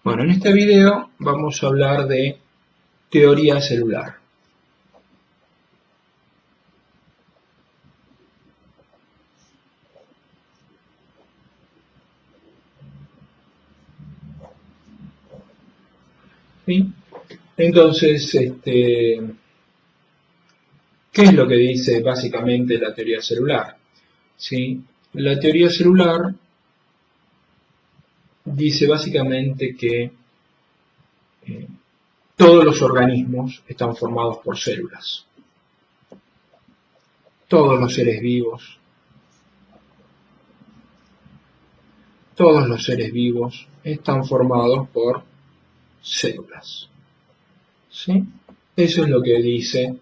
Bueno, en este video vamos a hablar de teoría celular. ¿Sí? Entonces, ¿qué es lo que dice básicamente la teoría celular? ¿Sí? La teoría celular dice básicamente que todos los organismos están formados por células. Todos los seres vivos están formados por células. ¿Sí? Eso es lo que dice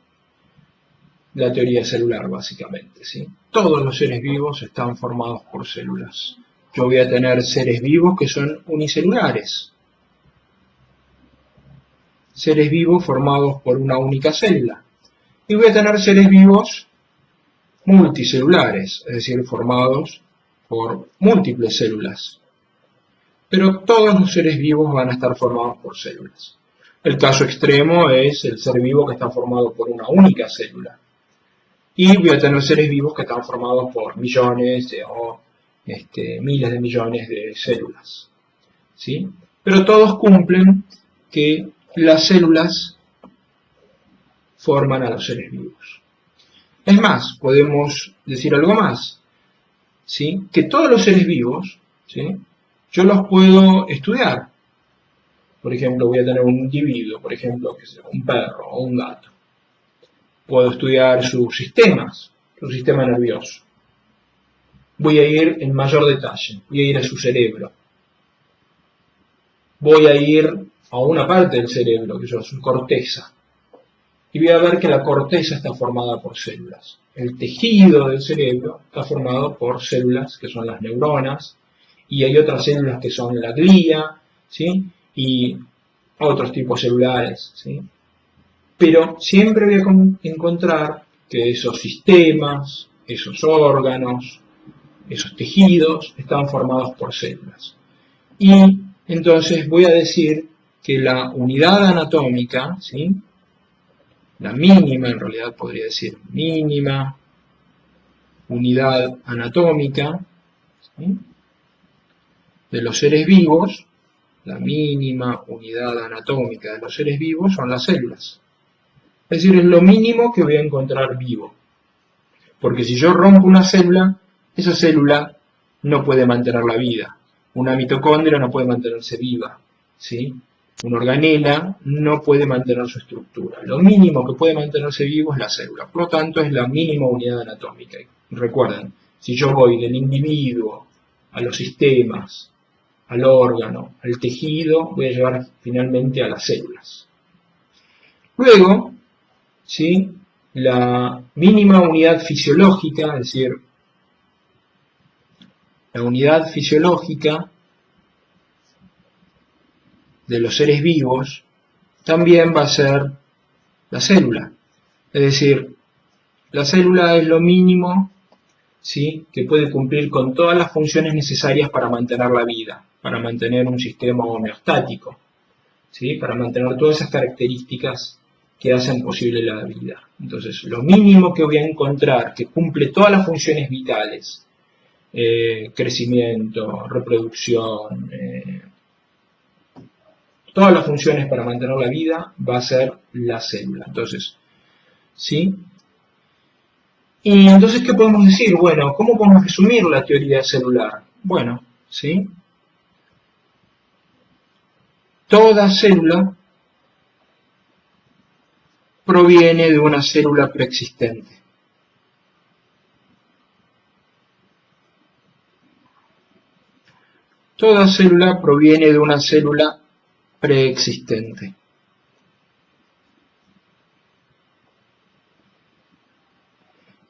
la teoría celular, básicamente. ¿Sí? Todos los seres vivos están formados por células. Yo voy a tener seres vivos que son unicelulares. Seres vivos formados por una única célula. Y voy a tener seres vivos multicelulares, es decir, formados por múltiples células. Pero todos los seres vivos van a estar formados por células. El caso extremo es el ser vivo que está formado por una única célula. Y voy a tener seres vivos que están formados por millones o miles de millones de células. ¿Sí? Pero todos cumplen que las células forman a los seres vivos. Es más, podemos decir algo más. ¿Sí? Que todos los seres vivos, ¿sí? Yo los puedo estudiar. Por ejemplo, voy a tener un individuo, por ejemplo, que sea un perro o un gato. Puedo estudiar sus sistemas, su sistema nervioso. Voy a ir en mayor detalle, voy a ir a su cerebro. Voy a ir a una parte del cerebro, que es su corteza. Y voy a ver que la corteza está formada por células. El tejido del cerebro está formado por células, que son las neuronas, y hay otras células que son la glía, ¿sí? Y otros tipos celulares, ¿sí? Pero siempre voy a encontrar que esos sistemas, esos órganos, esos tejidos están formados por células. Y entonces voy a decir que la unidad anatómica, ¿sí? La mínima, en realidad podría decir mínima unidad anatómica, ¿sí? De los seres vivos, la mínima unidad anatómica de los seres vivos son las células. Es decir, es lo mínimo que voy a encontrar vivo. Porque si yo rompo una célula, esa célula no puede mantener la vida. Una mitocondria no puede mantenerse viva, ¿sí? Una organela no puede mantener su estructura. Lo mínimo que puede mantenerse vivo es la célula. Por lo tanto, es la mínima unidad anatómica. Recuerden, si yo voy del individuo a los sistemas, al órgano, al tejido, voy a llegar finalmente a las células. Luego, ¿sí? La mínima unidad fisiológica, es decir, la unidad fisiológica de los seres vivos también va a ser la célula. Es decir, la célula es lo mínimo, ¿sí? Que puede cumplir con todas las funciones necesarias para mantener la vida, para mantener un sistema homeostático, ¿sí? Para mantener todas esas características que hacen posible la vida. Entonces, lo mínimo que voy a encontrar que cumple todas las funciones vitales, crecimiento, reproducción, todas las funciones para mantener la vida, va a ser la célula. Entonces, ¿sí? Y entonces, ¿qué podemos decir? Bueno, ¿cómo podemos resumir la teoría celular? Bueno, ¿sí? Toda célula proviene de una célula preexistente. Toda célula proviene de una célula preexistente.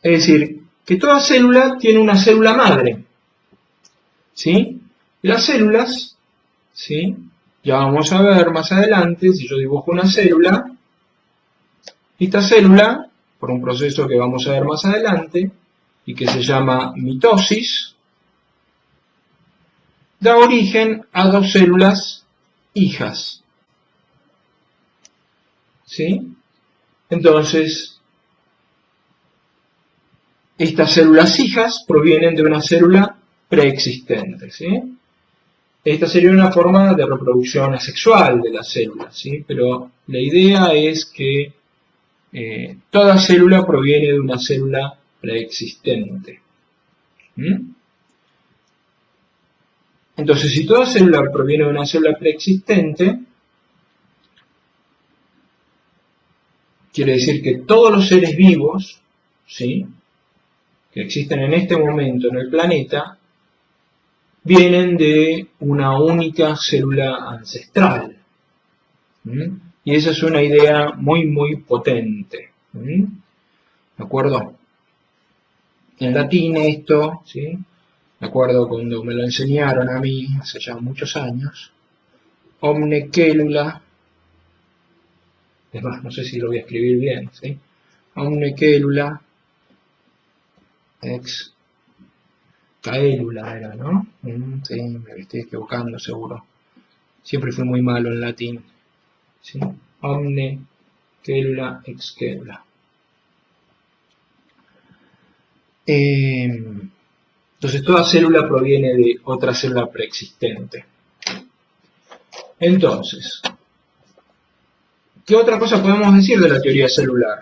Es decir, que toda célula tiene una célula madre. ¿Sí? Las células, ¿sí? Ya vamos a ver más adelante, si yo dibujo una célula, esta célula, por un proceso que vamos a ver más adelante, y que se llama mitosis, da origen a dos células hijas. ¿Sí? Entonces, estas células hijas provienen de una célula preexistente. ¿Sí? Esta sería una forma de reproducción asexual de la célula, ¿sí? Pero la idea es que toda célula proviene de una célula preexistente. ¿Mm? Entonces, si toda célula proviene de una célula preexistente, quiere decir que todos los seres vivos, ¿sí?, que existen en este momento en el planeta, vienen de una única célula ancestral. ¿Mm? Y esa es una idea muy, muy potente. ¿Mm? ¿De acuerdo? En latín esto, ¿sí? Me acuerdo cuando me lo enseñaron a mí, hace ya muchos años, omne cellula, es más, no sé si lo voy a escribir bien, ¿sí? Omne cellula ex caelula era, ¿no? Sí, me estoy equivocando seguro. Siempre fui muy malo en latín. ¿Sí? Omne cellula ex cellula. Entonces toda célula proviene de otra célula preexistente. Entonces, ¿qué otra cosa podemos decir de la teoría celular?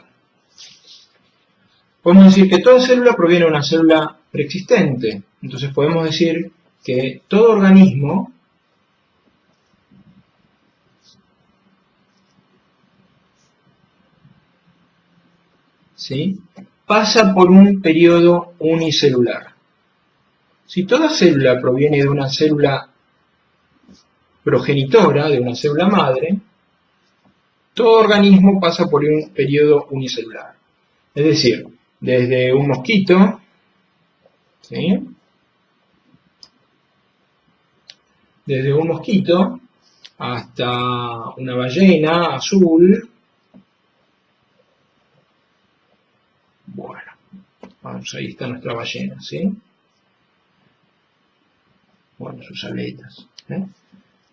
Podemos decir que toda célula proviene de una célula preexistente. Entonces podemos decir que todo organismo ¿sí?, pasa por un periodo unicelular. Si toda célula proviene de una célula progenitora, de una célula madre, todo organismo pasa por un periodo unicelular. Es decir, desde un mosquito, ¿sí?, desde un mosquito hasta una ballena azul. Bueno, vamos, ahí está nuestra ballena, ¿sí? Bueno, sus aletas.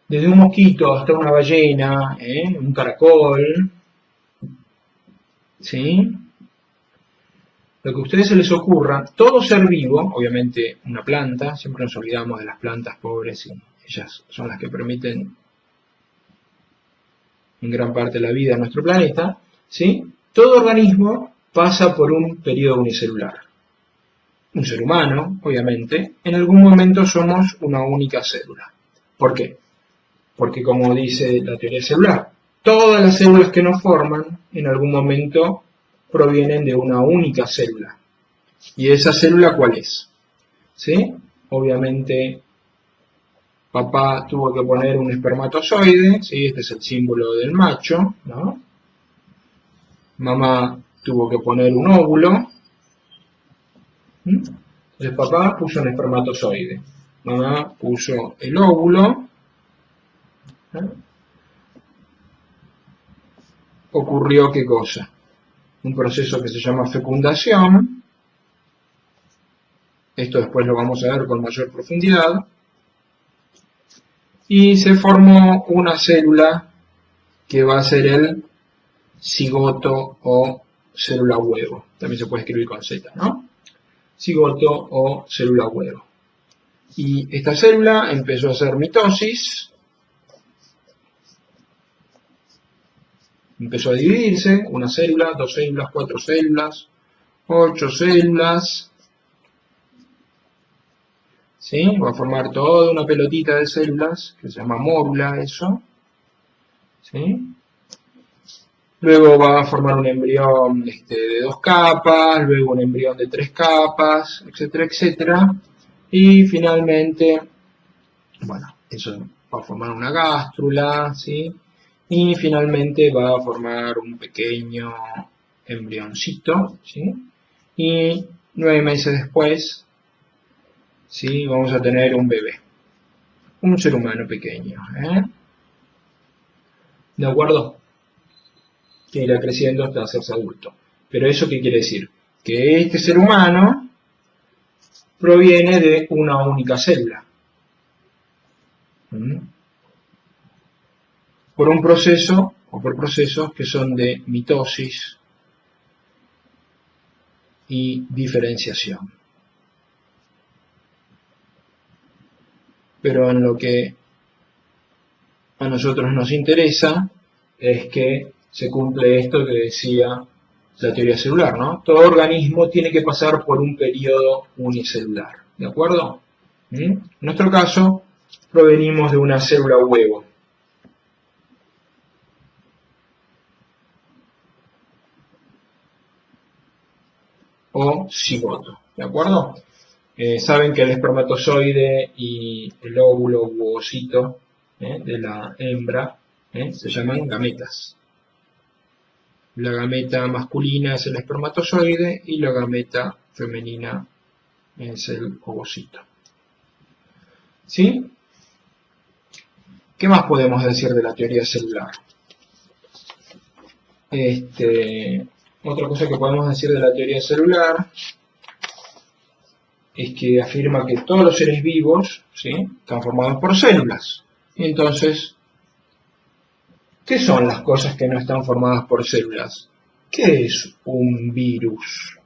Desde un mosquito hasta una ballena, un caracol, ¿sí? Lo que a ustedes se les ocurra, todo ser vivo, obviamente una planta, siempre nos olvidamos de las plantas pobres y ellas son las que permiten en gran parte la vida en nuestro planeta, ¿sí? Todo organismo pasa por un periodo unicelular. Un ser humano, obviamente, en algún momento somos una única célula. ¿Por qué? Porque como dice la teoría celular, todas las células que nos forman en algún momento provienen de una única célula. ¿Y esa célula cuál es? ¿Sí? Obviamente papá tuvo que poner un espermatozoide, ¿sí? Este es el símbolo del macho, ¿no? Mamá tuvo que poner un óvulo. Entonces papá puso un espermatozoide, mamá puso el óvulo. Ocurrió ¿qué cosa? Un proceso que se llama fecundación. Esto después lo vamos a ver con mayor profundidad. Y se formó una célula que va a ser el cigoto o célula huevo. También se puede escribir con Z, ¿no? Cigoto o célula huevo. Y esta célula empezó a hacer mitosis. Empezó a dividirse, una célula, 2 células, 4 células, 8 células. ¿Sí? Va a formar toda una pelotita de células, que se llama mórula eso. ¿Sí? Luego va a formar un embrión de 2 capas, luego un embrión de 3 capas, etcétera, etcétera. Y finalmente, bueno, eso va a formar una gástrula, ¿sí? Y finalmente va a formar un pequeño embrioncito, ¿sí? Y 9 meses después, ¿sí?, vamos a tener un bebé, un ser humano pequeño, ¿de acuerdo? Que irá creciendo hasta hacerse adulto. Pero ¿eso qué quiere decir? Que este ser humano proviene de una única célula. por un proceso o por procesos que son de mitosis y diferenciación. Pero en lo que a nosotros nos interesa es que se cumple esto que decía la teoría celular, ¿no? Todo organismo tiene que pasar por un periodo unicelular, ¿de acuerdo? En nuestro caso, provenimos de una célula huevo. O cigoto, ¿de acuerdo? Saben que el espermatozoide y el óvulo u ovocito de la hembra se llaman gametas. La gameta masculina es el espermatozoide y la gameta femenina es el ovocito. ¿Sí? ¿Qué más podemos decir de la teoría celular? Otra cosa que podemos decir de la teoría celular es que afirma que todos los seres vivos, ¿sí?, están formados por células. Entonces, ¿qué son las cosas que no están formadas por células? ¿Qué es un virus?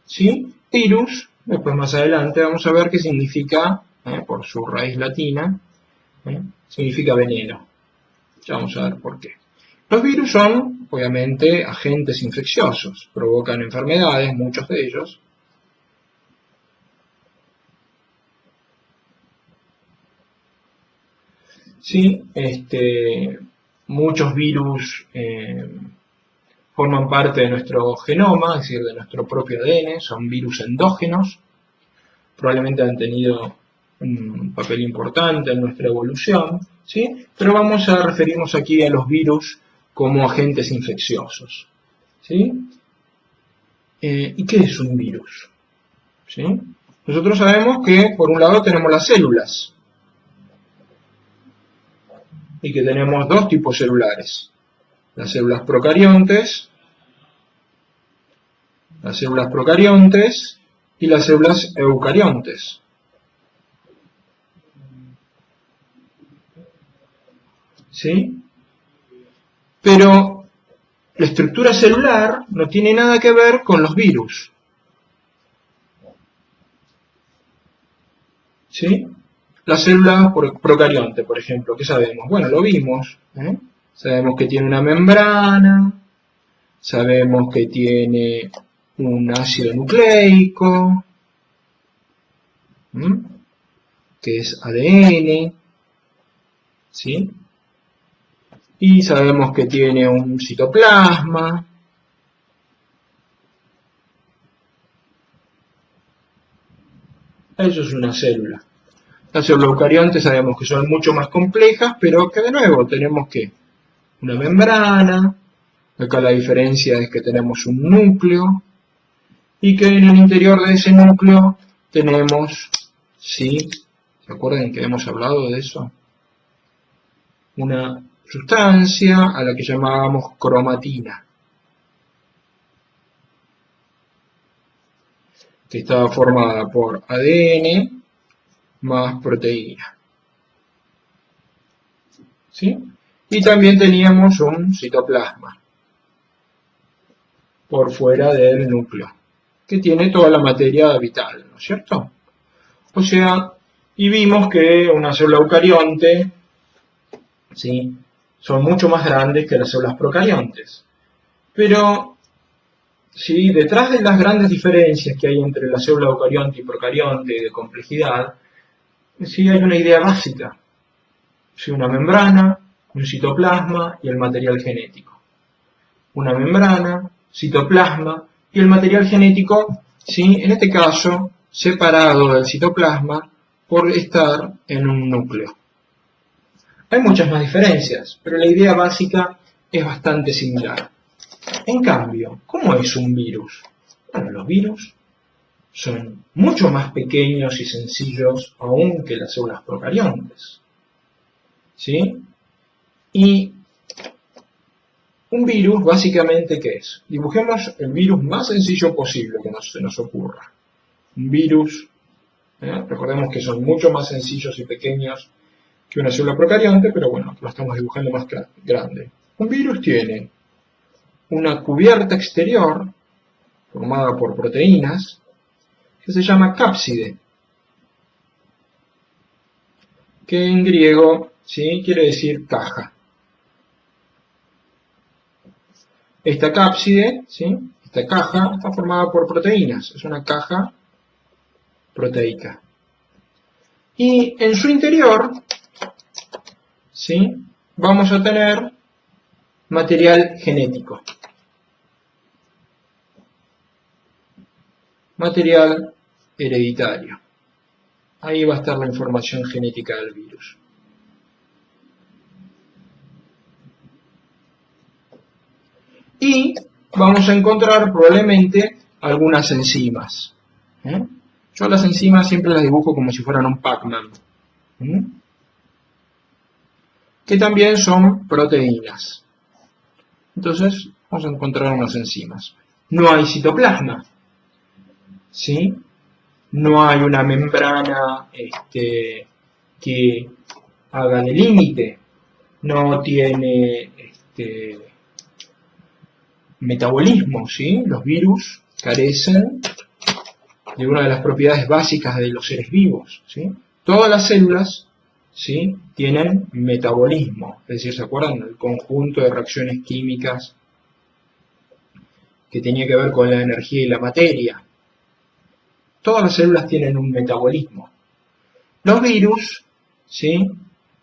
¿Sí? Virus, después más adelante vamos a ver qué significa, por su raíz latina, significa veneno. Ya vamos a ver por qué. Los virus son, obviamente, agentes infecciosos, provocan enfermedades, muchos de ellos. Sí, muchos virus forman parte de nuestro genoma, es decir, de nuestro propio ADN, son virus endógenos, probablemente han tenido un papel importante en nuestra evolución, ¿sí? Pero vamos a referirnos aquí a los virus como agentes infecciosos, ¿sí? ¿Y qué es un virus? ¿Sí? Nosotros sabemos que, por un lado, tenemos las células, y que tenemos dos tipos celulares, las células procariontes y las células eucariontes. ¿Sí? Pero la estructura celular no tiene nada que ver con los virus. ¿Sí? La célula procarionte, por ejemplo, ¿qué sabemos? Bueno, lo vimos. Sabemos que tiene una membrana, sabemos que tiene un ácido nucleico, que es ADN, ¿sí? Y sabemos que tiene un citoplasma. Eso es una célula. Las células eucariontes sabemos que son mucho más complejas, pero que de nuevo tenemos que una membrana, acá la diferencia es que tenemos un núcleo, y que en el interior de ese núcleo tenemos, ¿sí? ¿Se acuerdan que hemos hablado de eso? Una sustancia a la que llamábamos cromatina, que estaba formada por ADN más proteína. ¿Sí? Y también teníamos un citoplasma por fuera del núcleo, que tiene toda la materia vital, ¿no es cierto? O sea, y vimos que una célula eucarionte, ¿sí?, son mucho más grandes que las células procariontes. Pero, ¿sí?, detrás de las grandes diferencias que hay entre la célula eucarionte y procarionte de complejidad, sí hay una idea básica. ¿Sí? Una membrana, un citoplasma y el material genético. Una membrana, citoplasma y el material genético, ¿sí?, en este caso, separado del citoplasma por estar en un núcleo. Hay muchas más diferencias, pero la idea básica es bastante similar. En cambio, ¿cómo es un virus? Bueno, los virus son mucho más pequeños y sencillos aún que las células procariontes. ¿Sí? Y un virus, básicamente, ¿qué es? Dibujemos el virus más sencillo posible que se nos ocurra. Un virus, recordemos que son mucho más sencillos y pequeños que una célula procarionte, pero bueno, lo estamos dibujando más grande. Un virus tiene una cubierta exterior formada por proteínas que se llama cápside, que en griego, ¿sí?, quiere decir caja. Esta cápside, ¿sí?, esta caja está formada por proteínas, es una caja proteica. Y en su interior, ¿sí?, vamos a tener material genético. Material hereditario. Ahí va a estar la información genética del virus. Y vamos a encontrar probablemente algunas enzimas. Yo las enzimas siempre las dibujo como si fueran un Pac-Man. Que también son proteínas. Entonces, vamos a encontrar unas enzimas. No hay citoplasma, ¿sí? No hay una membrana que haga de límite. No tiene metabolismo, ¿sí? Los virus carecen de una de las propiedades básicas de los seres vivos, ¿sí? Todas las células, ¿sí?, tienen metabolismo, es decir, ¿se acuerdan? El conjunto de reacciones químicas que tenía que ver con la energía y la materia. Todas las células tienen un metabolismo. Los virus, ¿sí?,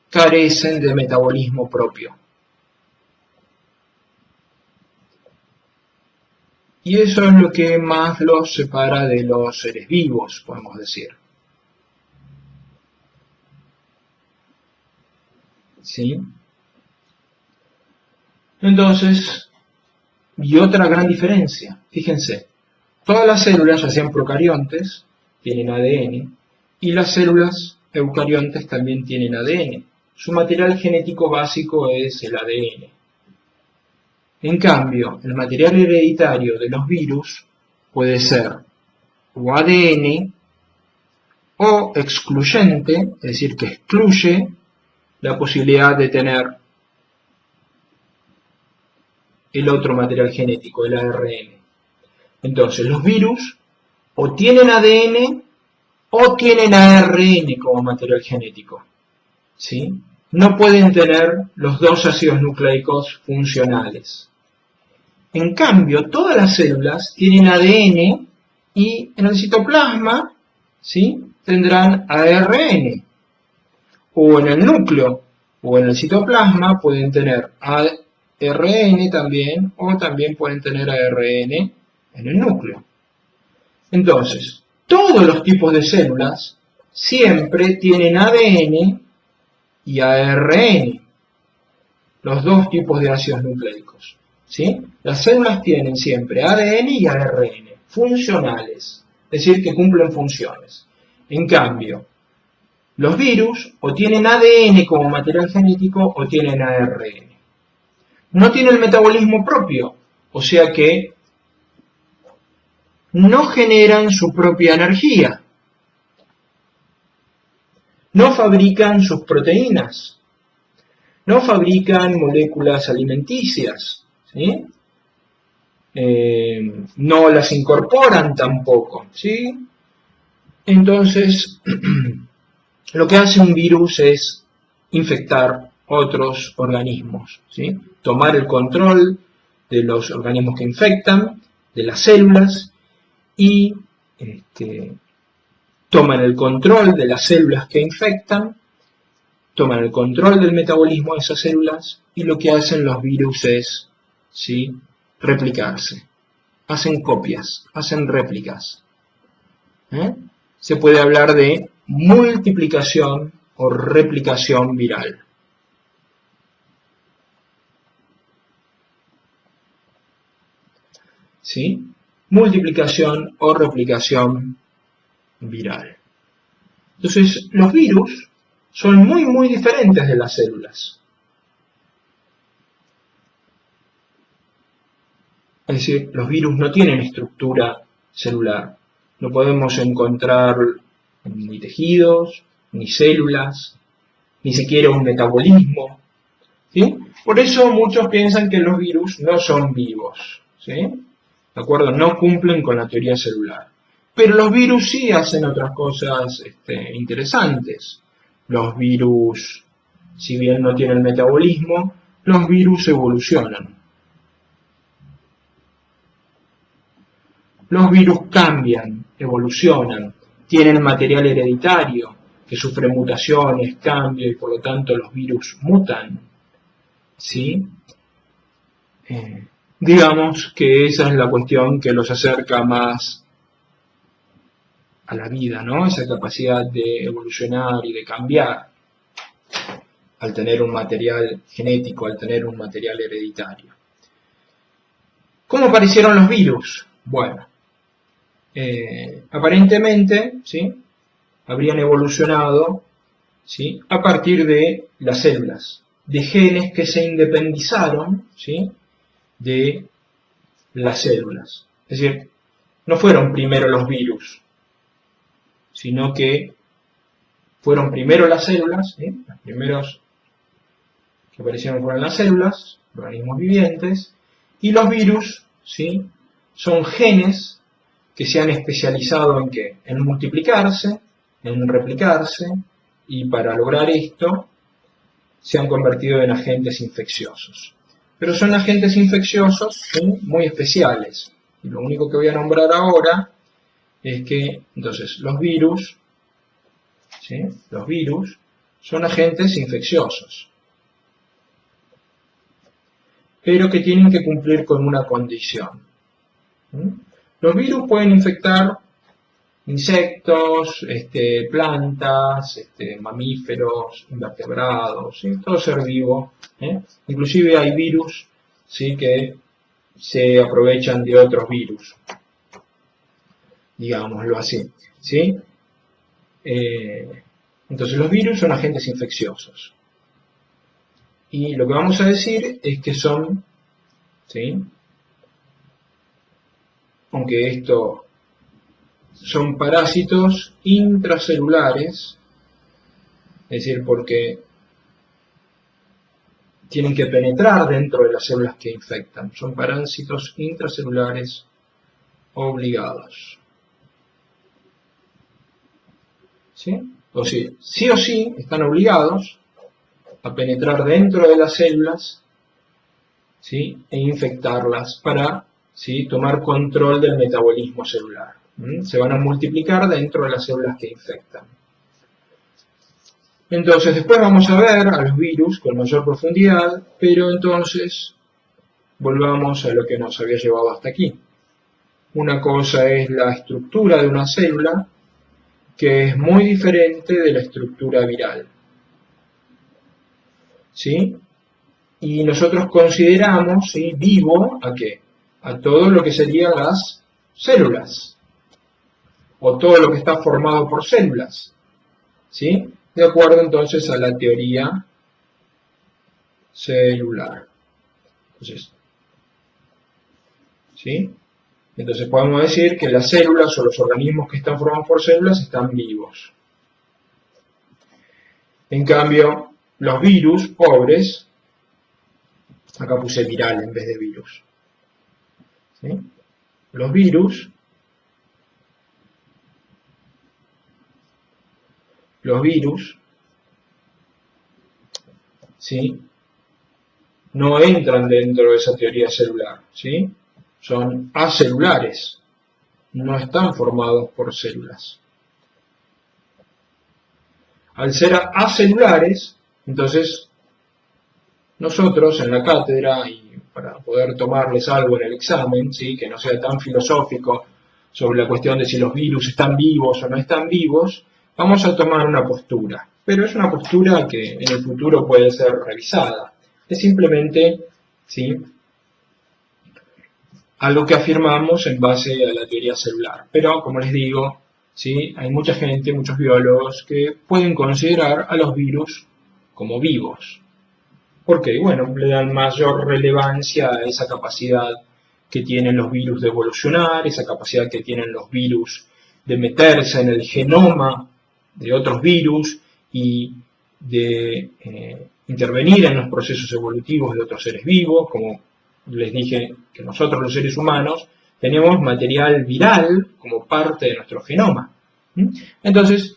carecen de metabolismo propio. Y eso es lo que más los separa de los seres vivos, podemos decir. ¿Sí? Entonces, y otra gran diferencia, fíjense, todas las células, ya sean procariontes, tienen ADN, y las células eucariontes también tienen ADN. Su material genético básico es el ADN. En cambio, el material hereditario de los virus puede ser o ADN o excluyente, es decir, que excluye la posibilidad de tener el otro material genético, el ARN. Entonces, los virus o tienen ADN o tienen ARN como material genético, ¿sí? No pueden tener los dos ácidos nucleicos funcionales. En cambio, todas las células tienen ADN y en el citoplasma, ¿sí?, tendrán ARN. O en el núcleo o en el citoplasma pueden tener ARN también, o también pueden tener ARN en el núcleo. Entonces, todos los tipos de células siempre tienen ADN y ARN, los dos tipos de ácidos nucleicos, ¿sí? Las células tienen siempre ADN y ARN, funcionales, es decir, que cumplen funciones. En cambio, los virus o tienen ADN como material genético o tienen ARN. No tienen el metabolismo propio, o sea que no generan su propia energía. No fabrican sus proteínas. No fabrican moléculas alimenticias, ¿sí? No las incorporan tampoco, ¿sí? Entonces, lo que hace un virus es infectar otros organismos, ¿sí? Tomar el control de los organismos que infectan, de las células, y toman el control de las células que infectan, toman el control del metabolismo de esas células, y lo que hacen los virus es, ¿sí?, replicarse. Hacen copias, hacen réplicas. Se puede hablar de multiplicación o replicación viral. ¿Sí? Multiplicación o replicación viral. Entonces, los virus son muy diferentes de las células. Es decir, los virus no tienen estructura celular. No podemos encontrar ni tejidos, ni células, ni siquiera un metabolismo, ¿sí? Por eso muchos piensan que los virus no son vivos, ¿sí? ¿De acuerdo? No cumplen con la teoría celular. Pero los virus sí hacen otras cosas interesantes. Los virus, si bien no tienen metabolismo, los virus evolucionan. Los virus cambian, evolucionan, tienen material hereditario que sufre mutaciones, cambios y por lo tanto los virus mutan, ¿sí? Digamos que esa es la cuestión que los acerca más a la vida, ¿no? Esa capacidad de evolucionar y de cambiar al tener un material genético, al tener un material hereditario. ¿Cómo aparecieron los virus? Bueno, aparentemente, ¿sí? Habrían evolucionado, ¿sí? A partir de las células, de genes que se independizaron, ¿sí? De las células. Es decir, no fueron primero los virus, sino que fueron primero las células, ¿sí? Los primeros que aparecieron fueron las células, organismos vivientes, y los virus, ¿sí? Son genes que se han especializado en ¿qué? En multiplicarse, en replicarse, y para lograr esto se han convertido en agentes infecciosos. Pero son agentes infecciosos, ¿sí? Muy especiales. Y lo único que voy a nombrar ahora es que, entonces, los virus, ¿sí? Los virus son agentes infecciosos, pero que tienen que cumplir con una condición. Los virus pueden infectar insectos, plantas, mamíferos, invertebrados, ¿sí? Todo ser vivo, ¿eh? Inclusive hay virus, ¿sí? Que se aprovechan de otros virus, digámoslo así, ¿sí? Entonces los virus son agentes infecciosos. Y lo que vamos a decir es que son, ¿sí? Aunque esto son parásitos intracelulares, es decir, porque tienen que penetrar dentro de las células que infectan. Son parásitos intracelulares obligados. ¿Sí? O sí están obligados a penetrar dentro de las células, ¿sí? E infectarlas para, ¿sí? Tomar control del metabolismo celular. Se van a multiplicar dentro de las células que infectan. Entonces, después vamos a ver a los virus con mayor profundidad, pero entonces volvamos a lo que nos había llevado hasta aquí. Una cosa es la estructura de una célula, que es muy diferente de la estructura viral, ¿sí? Y nosotros consideramos, ¿sí? Vivo ¿a qué? A todo lo que serían las células, o todo lo que está formado por células, ¿sí? De acuerdo entonces a la teoría celular. Entonces, ¿sí? Entonces podemos decir que las células o los organismos que están formados por células están vivos. En cambio, los virus pobres, acá puse viral en vez de virus, ¿sí? Los virus ¿sí? No entran dentro de esa teoría celular, ¿sí? Son acelulares, no están formados por células. Al ser acelulares, entonces nosotros en la cátedra, y para poder tomarles algo en el examen, ¿sí? Que no sea tan filosófico sobre la cuestión de si los virus están vivos o no están vivos, vamos a tomar una postura, pero es una postura que en el futuro puede ser revisada. Es simplemente, ¿sí? Algo que afirmamos en base a la teoría celular. Pero, como les digo, ¿sí? Hay mucha gente, muchos biólogos que pueden considerar a los virus como vivos. ¿Por qué? Bueno, le dan mayor relevancia a esa capacidad que tienen los virus de evolucionar, esa capacidad que tienen los virus de meterse en el genoma de otros virus y de intervenir en los procesos evolutivos de otros seres vivos, como les dije que nosotros los seres humanos tenemos material viral como parte de nuestro genoma. Entonces,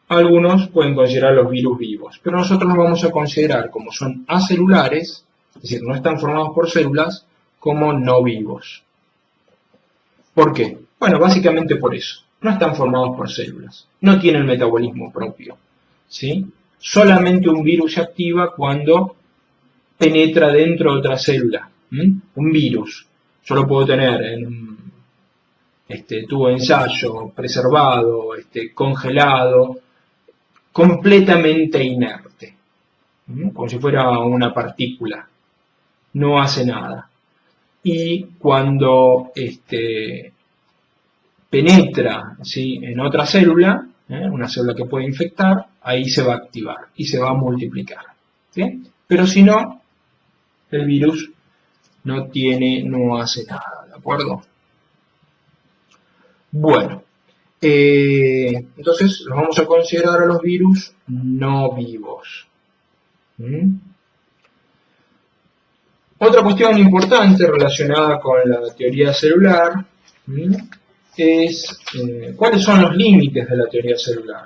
algunos pueden considerar los virus vivos, pero nosotros los vamos a considerar como son acelulares, es decir, no están formados por células, como no vivos. ¿Por qué? Bueno, básicamente por eso. No están formados por células, no tienen metabolismo propio, ¿sí? Solamente un virus se activa cuando penetra dentro de otra célula. Un virus, yo lo puedo tener en un tubo de ensayo, preservado, congelado, completamente inerte, como si fuera una partícula, no hace nada. Y cuando penetra, ¿sí?, en otra célula, una célula que puede infectar, ahí se va a activar y se va a multiplicar, ¿sí? Pero si no, el virus no hace nada, ¿de acuerdo? Bueno, entonces los vamos a considerar a los virus no vivos. Otra cuestión importante relacionada con la teoría celular es cuáles son los límites de la teoría celular.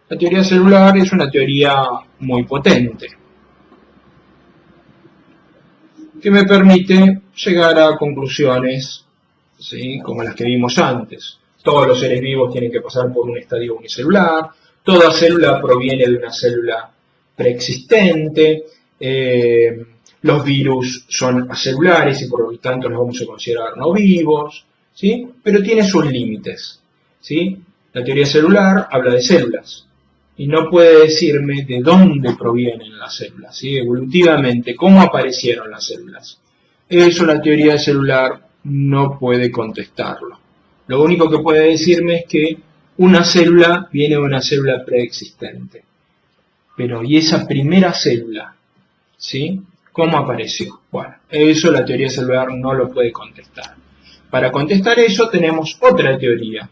La teoría celular es una teoría muy potente que me permite llegar a conclusiones, ¿sí?, como las que vimos antes. Todos los seres vivos tienen que pasar por un estadio unicelular, toda célula proviene de una célula preexistente, los virus son acelulares y por lo tanto los vamos a considerar no vivos, ¿sí?, pero tiene sus límites, ¿sí? La teoría celular habla de células y no puede decirme de dónde provienen las células, ¿sí?, evolutivamente, cómo aparecieron las células. Eso la teoría celular no puede contestarlo. Lo único que puede decirme es que una célula viene de una célula preexistente. Pero, ¿y esa primera célula? ¿Sí? ¿Cómo apareció? Bueno, eso la teoría celular no lo puede contestar. Para contestar eso tenemos otra teoría,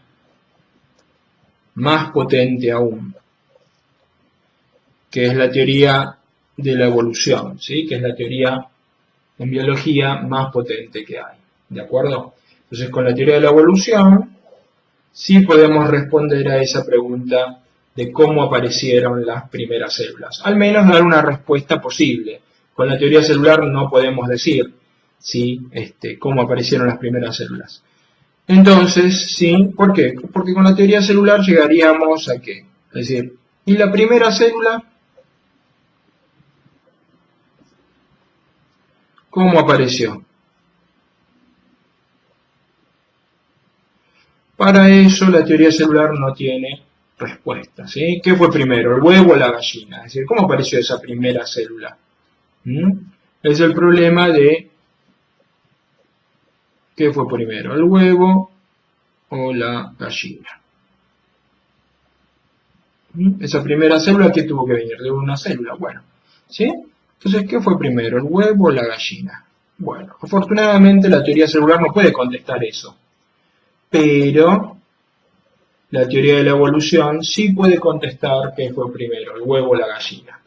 más potente aún, que es la teoría de la evolución, ¿sí?, que es la teoría en biología más potente que hay. ¿De acuerdo? Entonces, con la teoría de la evolución, sí podemos responder a esa pregunta de cómo aparecieron las primeras células. Al menos dar una respuesta posible. Con la teoría celular no podemos decir, ¿sí?, cómo aparecieron las primeras células. Entonces, ¿sí? ¿Por qué? Porque con la teoría celular llegaríamos a ¿qué? Es decir, ¿y la primera célula? ¿Cómo apareció? Para eso la teoría celular no tiene respuesta, ¿sí? ¿Qué fue primero, el huevo o la gallina? Es decir, ¿cómo apareció esa primera célula? Es el problema de ¿qué fue primero, el huevo o la gallina? Esa primera célula, ¿qué tuvo que venir? De una célula, bueno, ¿sí? Entonces, ¿qué fue primero, el huevo o la gallina? Bueno, afortunadamente la teoría celular no puede contestar eso, pero la teoría de la evolución sí puede contestar qué fue primero, el huevo o la gallina.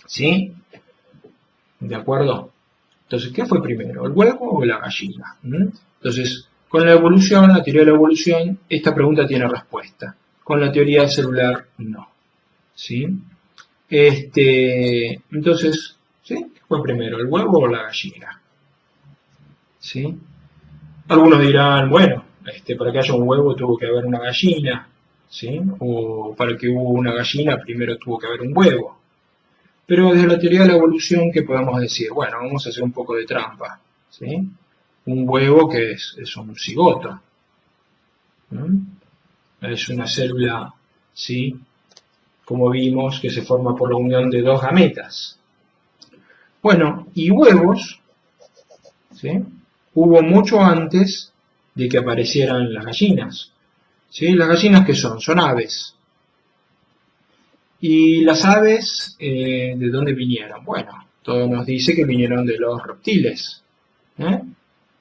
¿Sí? ¿De acuerdo? Entonces, ¿qué fue primero, el huevo o la gallina? Entonces, con la evolución, la teoría de la evolución, esta pregunta tiene respuesta. Con la teoría celular, no. ¿Sí? Entonces, ¿sí?, ¿qué fue primero, el huevo o la gallina? ¿Sí? Algunos dirán, bueno, para que haya un huevo tuvo que haber una gallina, ¿sí? O para que hubo una gallina primero tuvo que haber un huevo. Pero desde la teoría de la evolución, ¿qué podemos decir? Bueno, vamos a hacer un poco de trampa, ¿sí? Un huevo que es un cigoto, es una célula, ¿sí?, como vimos, que se forma por la unión de dos gametas. Bueno, y huevos, ¿sí?, hubo mucho antes de que aparecieran las gallinas. ¿Sí? ¿Las gallinas qué son? Son aves. ¿Y las aves de dónde vinieron? Bueno, todo nos dice que vinieron de los reptiles.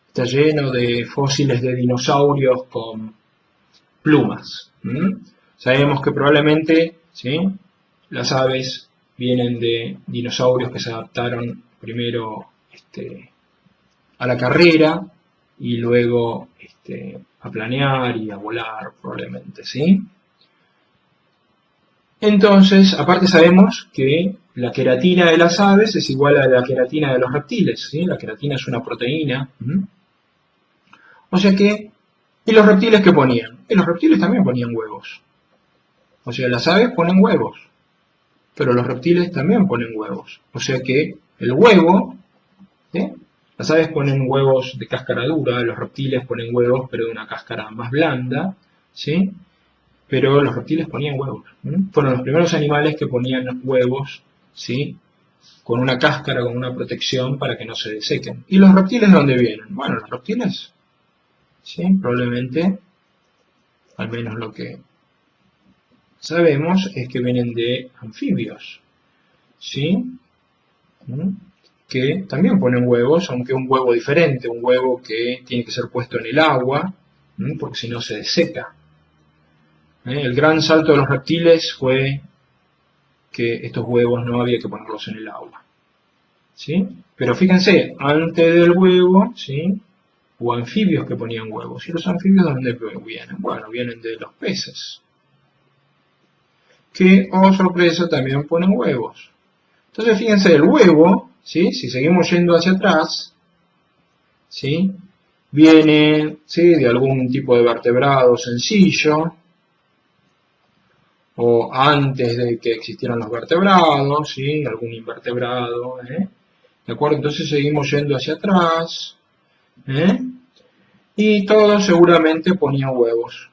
Está lleno de fósiles de dinosaurios con plumas. Sabemos que probablemente, ¿sí?, las aves vienen de dinosaurios que se adaptaron primero a la carrera y luego a planear y a volar probablemente, ¿sí? Entonces, aparte sabemos que la queratina de las aves es igual a la queratina de los reptiles, ¿sí? La queratina es una proteína. O sea que, ¿y los reptiles qué ponían? Y los reptiles también ponían huevos. O sea, las aves ponen huevos, pero los reptiles también ponen huevos. O sea que el huevo, ¿sí? Las aves ponen huevos de cáscara dura, los reptiles ponen huevos pero de una cáscara más blanda, ¿sí? Pero los reptiles ponían huevos. Fueron los primeros animales que ponían huevos, ¿sí? Con una cáscara, con una protección para que no se desequen. ¿Y los reptiles de dónde vienen? Bueno, los reptiles, ¿sí? Probablemente, al menos lo que sabemos es que vienen de anfibios, ¿sí? Que también ponen huevos, aunque un huevo diferente, un huevo que tiene que ser puesto en el agua, porque si no se deseca. El gran salto de los reptiles fue que estos huevos no había que ponerlos en el agua, ¿sí? Pero fíjense, antes del huevo, ¿sí? Hubo anfibios que ponían huevos. ¿Y los anfibios de dónde vienen? Bueno, vienen de los peces, que, oh sorpresa, también ponen huevos. Entonces fíjense, el huevo, ¿sí? Si seguimos yendo hacia atrás, ¿sí? Viene, ¿sí? De algún tipo de vertebrado sencillo, o antes de que existieran los vertebrados, ¿sí? Algún invertebrado, ¿de acuerdo? Entonces seguimos yendo hacia atrás, y todos seguramente ponían huevos.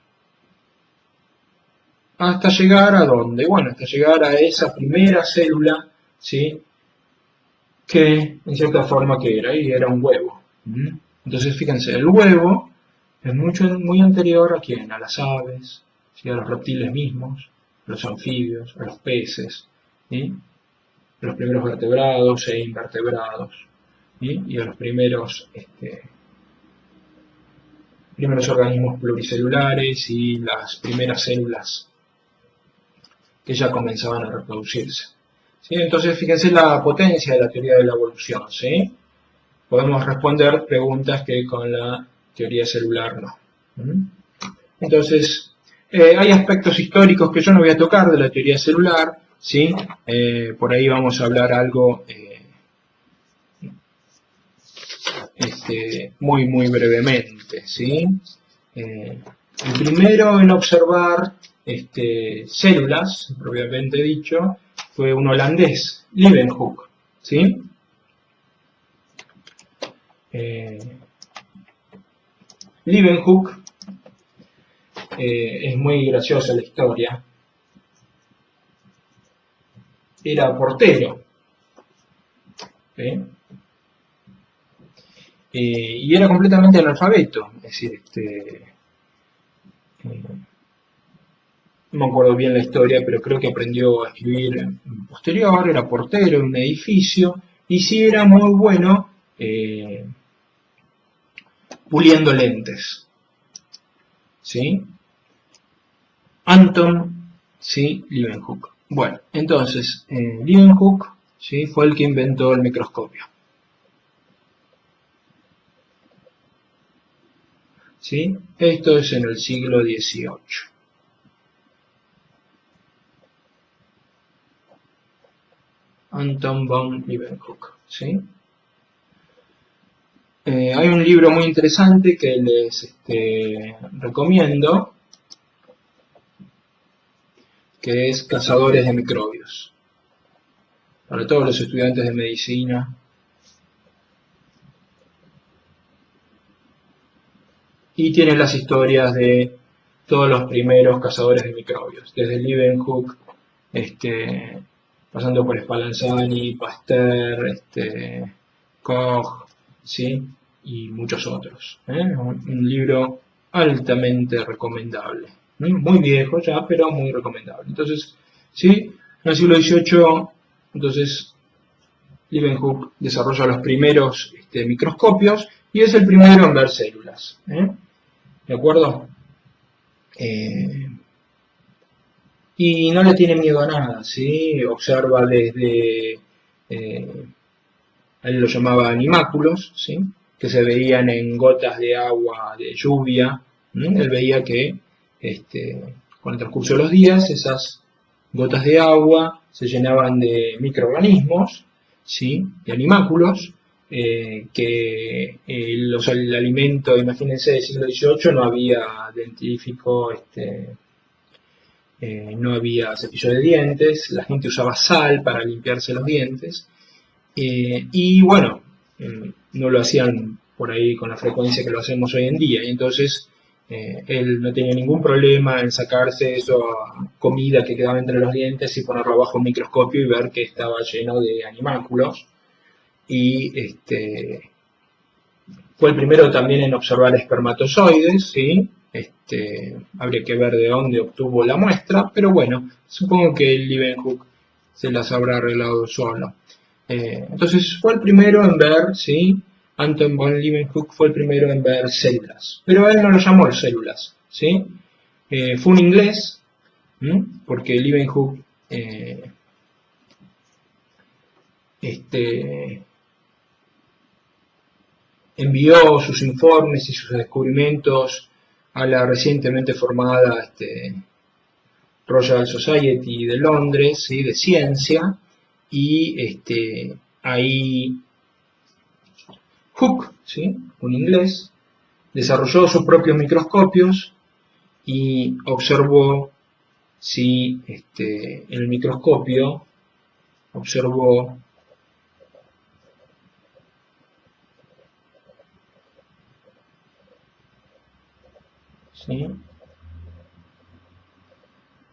Hasta llegar a dónde? Bueno, hasta llegar a esa primera célula, ¿sí? Que en cierta forma que era, y era un huevo. Entonces fíjense, el huevo es muy anterior a quién, a las aves, ¿sí? A los reptiles mismos, a los anfibios, a los peces, ¿sí? A los primeros vertebrados e invertebrados, ¿sí? Y a los primeros organismos pluricelulares y las primeras células que ya comenzaban a reproducirse. ¿Sí? Entonces, fíjense la potencia de la teoría de la evolución, ¿sí? Podemos responder preguntas que con la teoría celular no. Entonces, hay aspectos históricos que yo no voy a tocar de la teoría celular, ¿sí? Por ahí vamos a hablar algo muy brevemente, ¿sí? El primero en observar células, propiamente dicho, fue un holandés, Leeuwenhoek, ¿sí? Leeuwenhoek, es muy graciosa la historia, era portero, ¿sí? Y era completamente analfabeto, es decir, no me acuerdo bien la historia, pero creo que aprendió a escribir en posterior, era portero en un edificio, y sí era muy bueno puliendo lentes, ¿sí? Anton, ¿sí? Leeuwenhoek. Bueno, entonces, Leeuwenhoek, ¿sí? Fue el que inventó el microscopio, ¿sí? Esto es en el siglo XVIII. Anton von Leeuwenhoek, ¿sí? Hay un libro muy interesante que les recomiendo, que es Cazadores de Microbios. Para todos los estudiantes de medicina. Y tiene las historias de todos los primeros cazadores de microbios, desde Leeuwenhoek, pasando por Spallanzani, Pasteur, Koch, ¿sí? Y muchos otros. Un libro altamente recomendable. Muy viejo ya, pero muy recomendable. Entonces, ¿sí? En el siglo XVIII, entonces, Leeuwenhoek desarrolla los primeros microscopios y es el primero en ver células. ¿De acuerdo? y no le tiene miedo a nada, ¿sí? Observa desde, él lo llamaba animáculos, ¿sí? Que se veían en gotas de agua de lluvia. Él veía que con el transcurso de los días esas gotas de agua se llenaban de microorganismos, ¿sí? De animáculos, el alimento, imagínense, del siglo XVIII no había dentífrico, no había cepillo de dientes, la gente usaba sal para limpiarse los dientes, y bueno, no lo hacían por ahí con la frecuencia que lo hacemos hoy en día, y entonces él no tenía ningún problema en sacarse esa comida que quedaba entre los dientes y ponerlo bajo un microscopio y ver que estaba lleno de animáculos. Y fue el primero también en observar espermatozoides, ¿sí? Habría que ver de dónde obtuvo la muestra, pero bueno, supongo que Leeuwenhoek se las habrá arreglado solo. Entonces fue el primero en ver, ¿sí? Anton von Leeuwenhoek fue el primero en ver células, pero él no lo llamó células, ¿sí? Fue un inglés, porque Leeuwenhoek envió sus informes y sus descubrimientos a la recientemente formada Royal Society de Londres, ¿sí? De ciencia, y ahí Hooke, ¿sí? Un inglés, desarrolló sus propios microscopios y observó si en el microscopio observó ¿sí?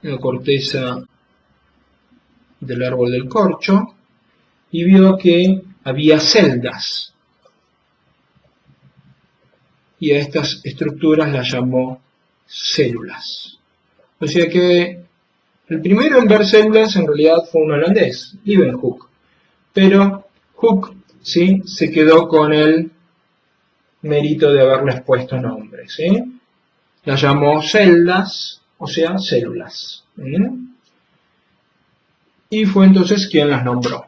La corteza del árbol del corcho y vio que había celdas, y a estas estructuras las llamó células. O sea que el primero en ver células en realidad fue un holandés, Leeuwenhoek, pero Hooke, ¿sí? Se quedó con el mérito de haberles puesto nombres, ¿sí? Las llamó celdas, o sea, células. Y fue entonces quien las nombró.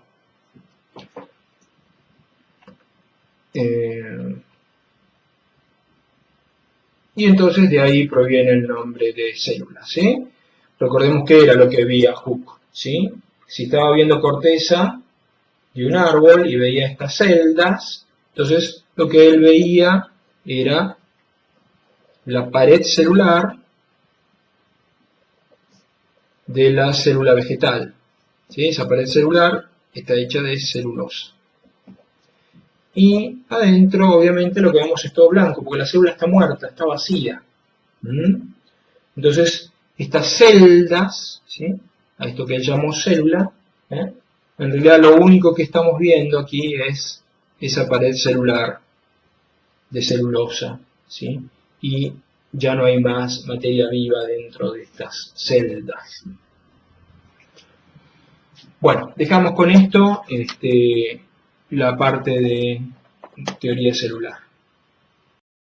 Y entonces de ahí proviene el nombre de células, ¿sí? Recordemos que era lo que veía Hooke, ¿sí? Si estaba viendo corteza de un árbol y veía estas celdas, entonces lo que él veía era la pared celular de la célula vegetal, ¿sí? Esa pared celular está hecha de celulosa. Y adentro, obviamente, lo que vemos es todo blanco, porque la célula está muerta, está vacía. Entonces, estas celdas, ¿sí? A esto que llamamos célula, en realidad lo único que estamos viendo aquí es esa pared celular de celulosa, ¿sí? Y ya no hay más materia viva dentro de estas celdas. Bueno, dejamos con esto la parte de teoría celular.